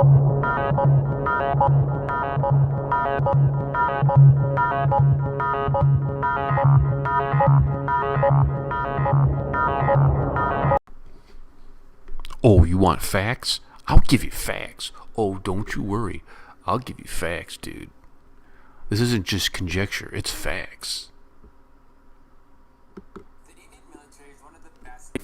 Oh, you want facts? I'll give you facts. Oh, don't you worry. I'll give you facts, dude. This isn't just conjecture, it's facts.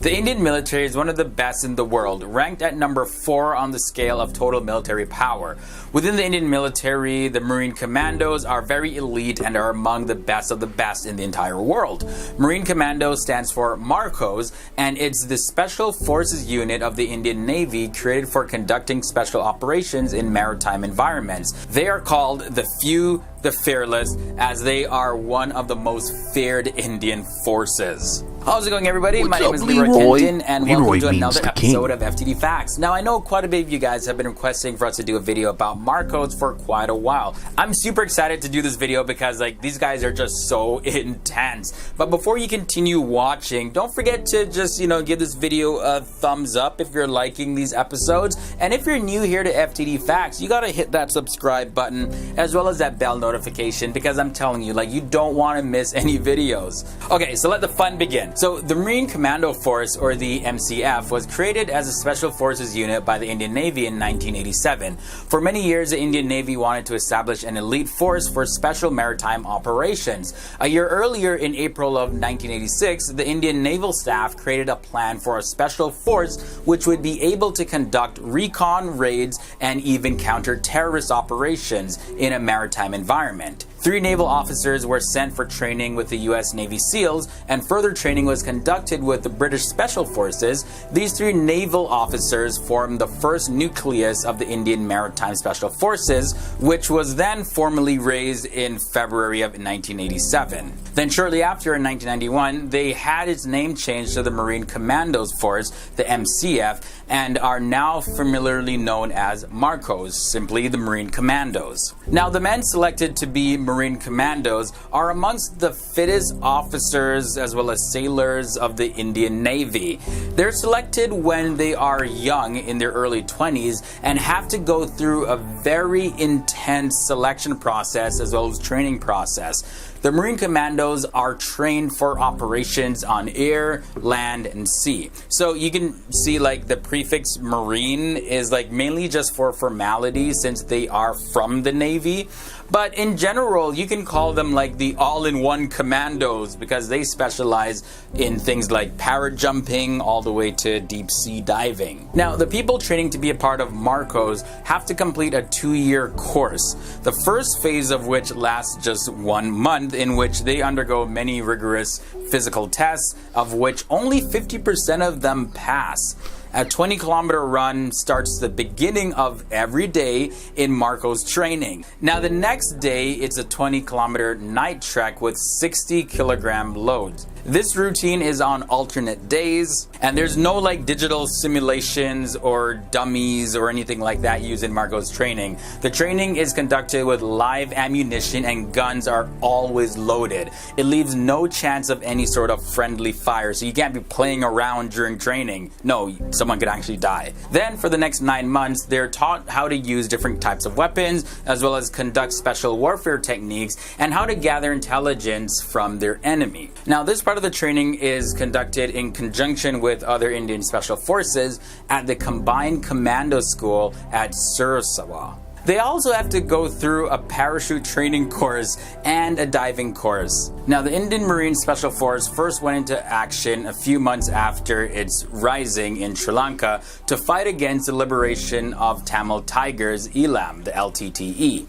The Indian military is one of the best in the world, ranked at number 4 on the scale of total military power. Within the Indian military, the Marine Commandos are very elite and are among the best of the best in the entire world. Marine Commando stands for MARCOS, and it's the Special Forces unit of the Indian Navy created for conducting special operations in maritime environments. They are called the Few, the Fearless, as they are one of the most feared Indian forces. How's it going, everybody? My name is Leroy Kenton, and welcome to another episode of FTD Facts. Now, I know quite a bit of you guys have been requesting for us to do a video about MARCOS for quite a while. I'm super excited to do this video because, these guys are just so intense. But before you continue watching, don't forget to just, give this video a thumbs up if you're liking these episodes. And if you're new here to FTD Facts, you gotta hit that subscribe button as well as that bell notification, because I'm telling you, you don't want to miss any videos. Okay, so let the fun begin. So the Marine Commando Force, or the MCF, was created as a special forces unit by the Indian Navy in 1987. For many years, the Indian Navy wanted to establish an elite force for special maritime operations. A year earlier, in April of 1986, the Indian Naval Staff created a plan for a special force which would be able to conduct recon raids and even counter-terrorist operations in a maritime environment. 3 naval officers were sent for training with the US Navy SEALs, and further training was conducted with the British Special Forces. These 3 naval officers formed the first nucleus of the Indian Maritime Special Forces, which was then formally raised in February of 1987. Then shortly after, in 1991, they had its name changed to the Marine Commandos Force, the MCF, and are now familiarly known as MARCOS, simply the Marine Commandos. Now, the men selected to be Marine Commandos are amongst the fittest officers as well as sailors of the Indian Navy. They're selected when they are young, in their early 20s, and have to go through a very intense selection process as well as training process. The Marine Commandos are trained for operations on air, land, and sea. So you can see the prefix Marine is mainly just for formality, since they are from the Navy. But in general, you can call them the all-in-one commandos, because they specialize in things like parrot jumping all the way to deep sea diving. Now, the people training to be a part of MARCOS have to complete a 2-year course, the first phase of which lasts just 1 month, in which they undergo many rigorous physical tests, of which only 50% of them pass. A 20-kilometer run starts the beginning of every day in MARCOS training. Now, the next day, it's a 20-kilometer night trek with 60-kilogram loads. This routine is on alternate days, and there's no digital simulations or dummies or anything like that used in MARCOS training. The training is conducted with live ammunition, and guns are always loaded. It leaves no chance of any sort of friendly fire, so you can't be playing around during training. No, someone could actually die. Then, for the next 9 months, they're taught how to use different types of weapons, as well as conduct special warfare techniques, and how to gather intelligence from their enemy. Now, this part of the training is conducted in conjunction with other Indian Special Forces at the Combined Commando School at Sursawa. They also have to go through a parachute training course and a diving course. Now, the Indian Marine Special Force first went into action a few months after its rising in Sri Lanka to fight against the liberation of Tamil Tigers Elam, the LTTE.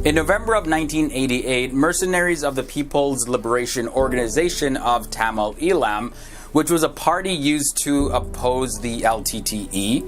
In November of 1988, mercenaries of the People's Liberation Organization of Tamil Elam, which was a party used to oppose the LTTE,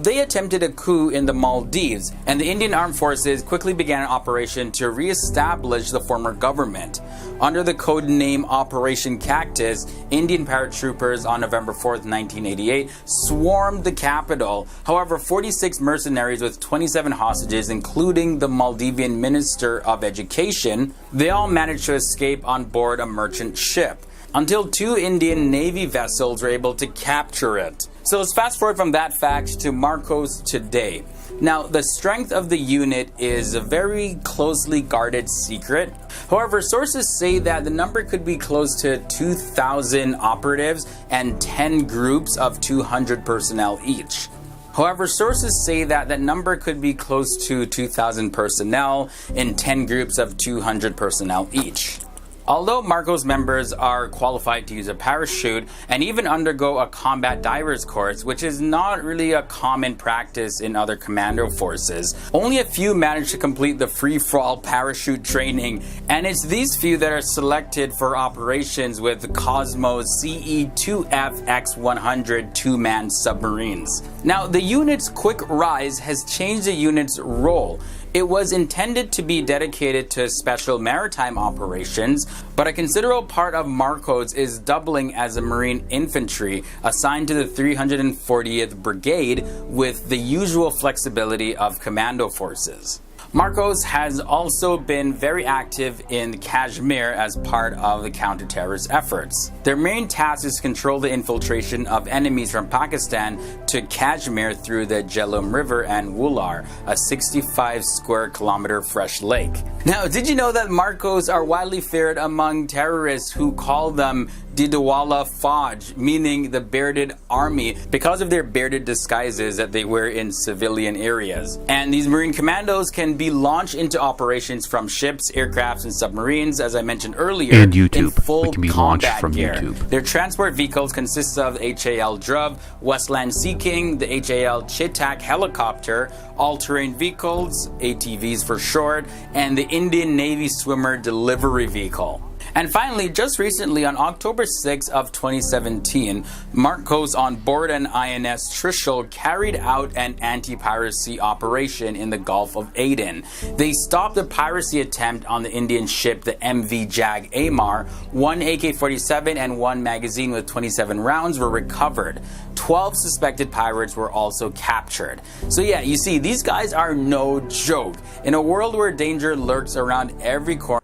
they attempted a coup in the Maldives, and the Indian Armed Forces quickly began an operation to re-establish the former government. Under the code name Operation Cactus, Indian paratroopers on November 4th, 1988, swarmed the capital. However, 46 mercenaries with 27 hostages, including the Maldivian Minister of Education, they all managed to escape on board a merchant ship, until 2 Indian Navy vessels were able to capture it. So let's fast forward from that fact to Marcos today. Now, the strength of the unit is a very closely guarded secret. However, sources say that the number could be close to 2,000 operatives and 10 groups of 200 personnel each. However, sources say that that number could be close to 2,000 personnel in 10 groups of 200 personnel each. Although Marcos members are qualified to use a parachute and even undergo a combat divers course, which is not really a common practice in other commando forces, only a few manage to complete the free-for-all parachute training, and it's these few that are selected for operations with Cosmos CE-2F X-100 two-man submarines. Now, the unit's quick rise has changed the unit's role. It was intended to be dedicated to special maritime operations, but a considerable part of Marcos is doubling as a Marine infantry assigned to the 340th Brigade with the usual flexibility of commando forces. Marcos has also been very active in Kashmir as part of the counter-terrorist efforts. Their main task is to control the infiltration of enemies from Pakistan to Kashmir through the Jhelum River and Wular, a 65 square kilometer fresh lake. Now, did you know that Marcos are widely feared among terrorists who call them Didwala Fauj, meaning the bearded army, because of their bearded disguises that they wear in civilian areas. And these Marine commandos can be launched into operations from ships, aircrafts, and submarines, as I mentioned earlier, and YouTube. in full It can be launched combat from gear. YouTube. Their transport vehicles consist of HAL Druv, Westland Sea King, the HAL Chetak helicopter, all-terrain vehicles, ATVs for short, and the Indian Navy Swimmer delivery vehicle. And finally, just recently on October 6 of 2017, Marcos on board an INS Trishul carried out an anti-piracy operation in the Gulf of Aden. They stopped a piracy attempt on the Indian ship, the MV Jag Amar. One AK-47 and one magazine with 27 rounds were recovered. 12 suspected pirates were also captured. So yeah, you see, these guys are no joke. In a world where danger lurks around every corner,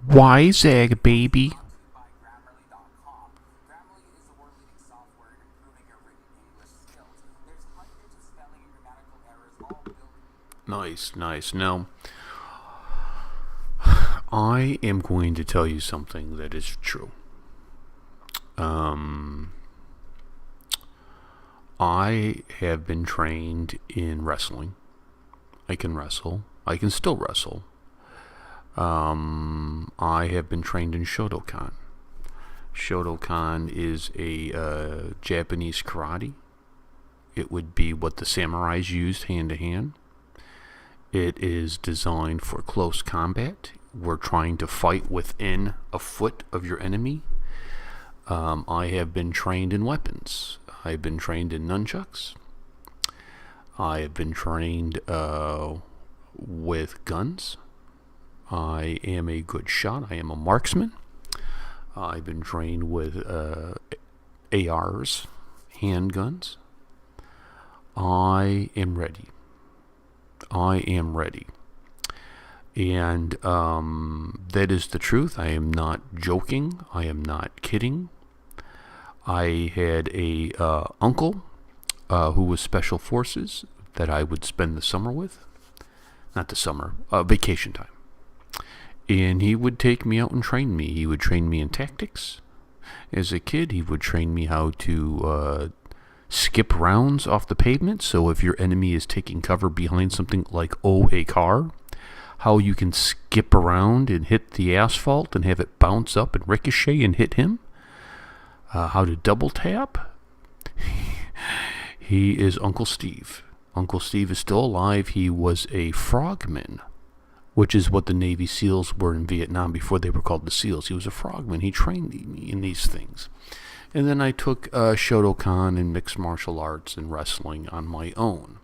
Why Zag, baby? Nice, nice. Now, I am going to tell you something that is true. I have been trained in wrestling. I can wrestle. I can still wrestle. I have been trained in Shotokan. Shotokan is a Japanese karate. It would be what the samurais used hand to hand. It is designed for close combat. We're trying to fight within a foot of your enemy. I have been trained in weapons. I've been trained in nunchucks. I have been trained with guns. I am a good shot. I am a marksman. I've been trained with ARs, handguns. I am ready. I am ready. And that is the truth. I am not joking. I am not kidding. I had a uncle who was special forces that I would spend the summer with. Not the summer, vacation time. And he would take me out and train me. He would train me in tactics. As a kid, he would train me how to skip rounds off the pavement. So if your enemy is taking cover behind something like, a car, how you can skip around and hit the asphalt and have it bounce up and ricochet and hit him. How to double tap. He is Uncle Steve. Uncle Steve is still alive. He was a frogman, which is what the Navy SEALs were in Vietnam before they were called the SEALs. He was a frogman. He trained me in these things. And then I took Shotokan and mixed martial arts and wrestling on my own.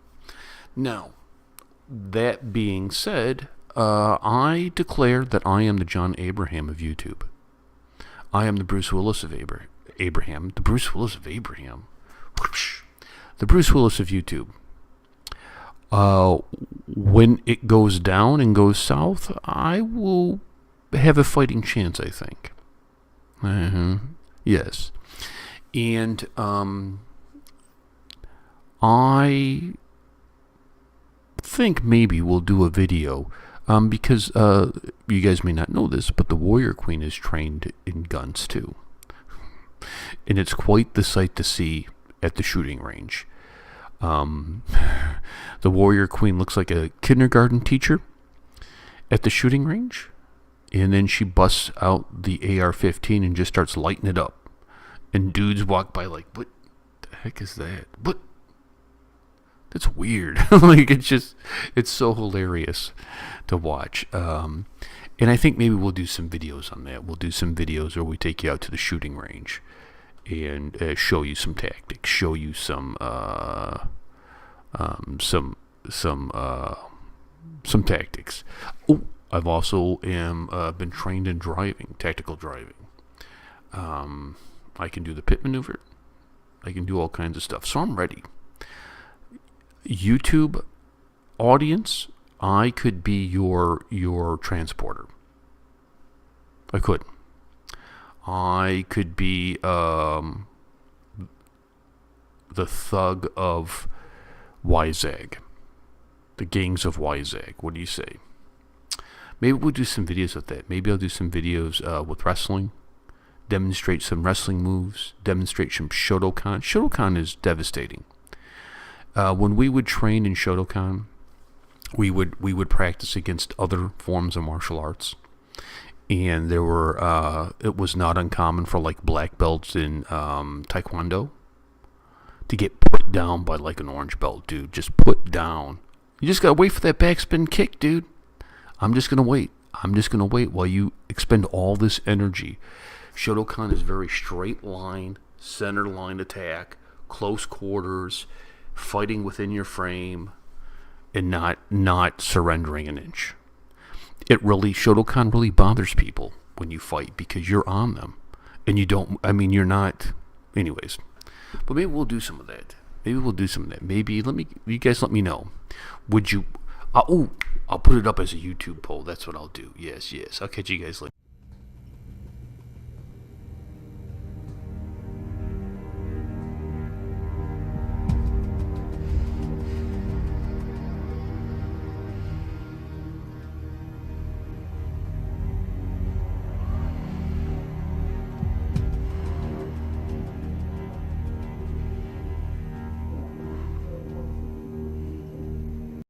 Now, that being said, I declare that I am the John Abraham of YouTube. I am the Bruce Willis of Abraham. The Bruce Willis of Abraham. Whoosh. The Bruce Willis of YouTube. When it goes down and goes south, I will have a fighting chance, I think. Yes. And I think maybe we'll do a video because you guys may not know this, but the Warrior Queen is trained in guns too. And it's quite the sight to see at the shooting range. The Warrior Queen looks like a kindergarten teacher at the shooting range. And then she busts out the AR-15 and just starts lighting it up. And dudes walk by like, what the heck is that? What? That's weird. Like, it's so hilarious to watch. And I think maybe we'll do some videos on that. We'll do some videos where we take you out to the shooting range and show you some tactics, show you some tactics. Oh, I've also been trained in driving, tactical driving. I can do the pit maneuver. I can do all kinds of stuff. So I'm ready. YouTube audience, I could be your transporter. I could. I could be the thug of Wyzag. The gangs of Wyzag. What do you say? Maybe we'll do some videos with that. Maybe I'll do some videos with wrestling. Demonstrate some wrestling moves. Demonstrate some Shotokan. Shotokan is devastating. When we would train in Shotokan, we would practice against other forms of martial arts. And there were it was not uncommon for like black belts in Taekwondo to get put down by like an orange belt, dude. Just put down. You just gotta wait for that backspin kick, dude. I'm just gonna wait. I'm just gonna wait while you expend all this energy. Shotokan is very straight line, center line attack, close quarters, fighting within your frame, and not surrendering an inch. Shotokan really bothers people when you fight because you're on them, and you're not. Anyways, but maybe we'll do some of that. Maybe you guys let me know. Would you? I'll put it up as a YouTube poll. That's what I'll do. Yes. I'll catch you guys later.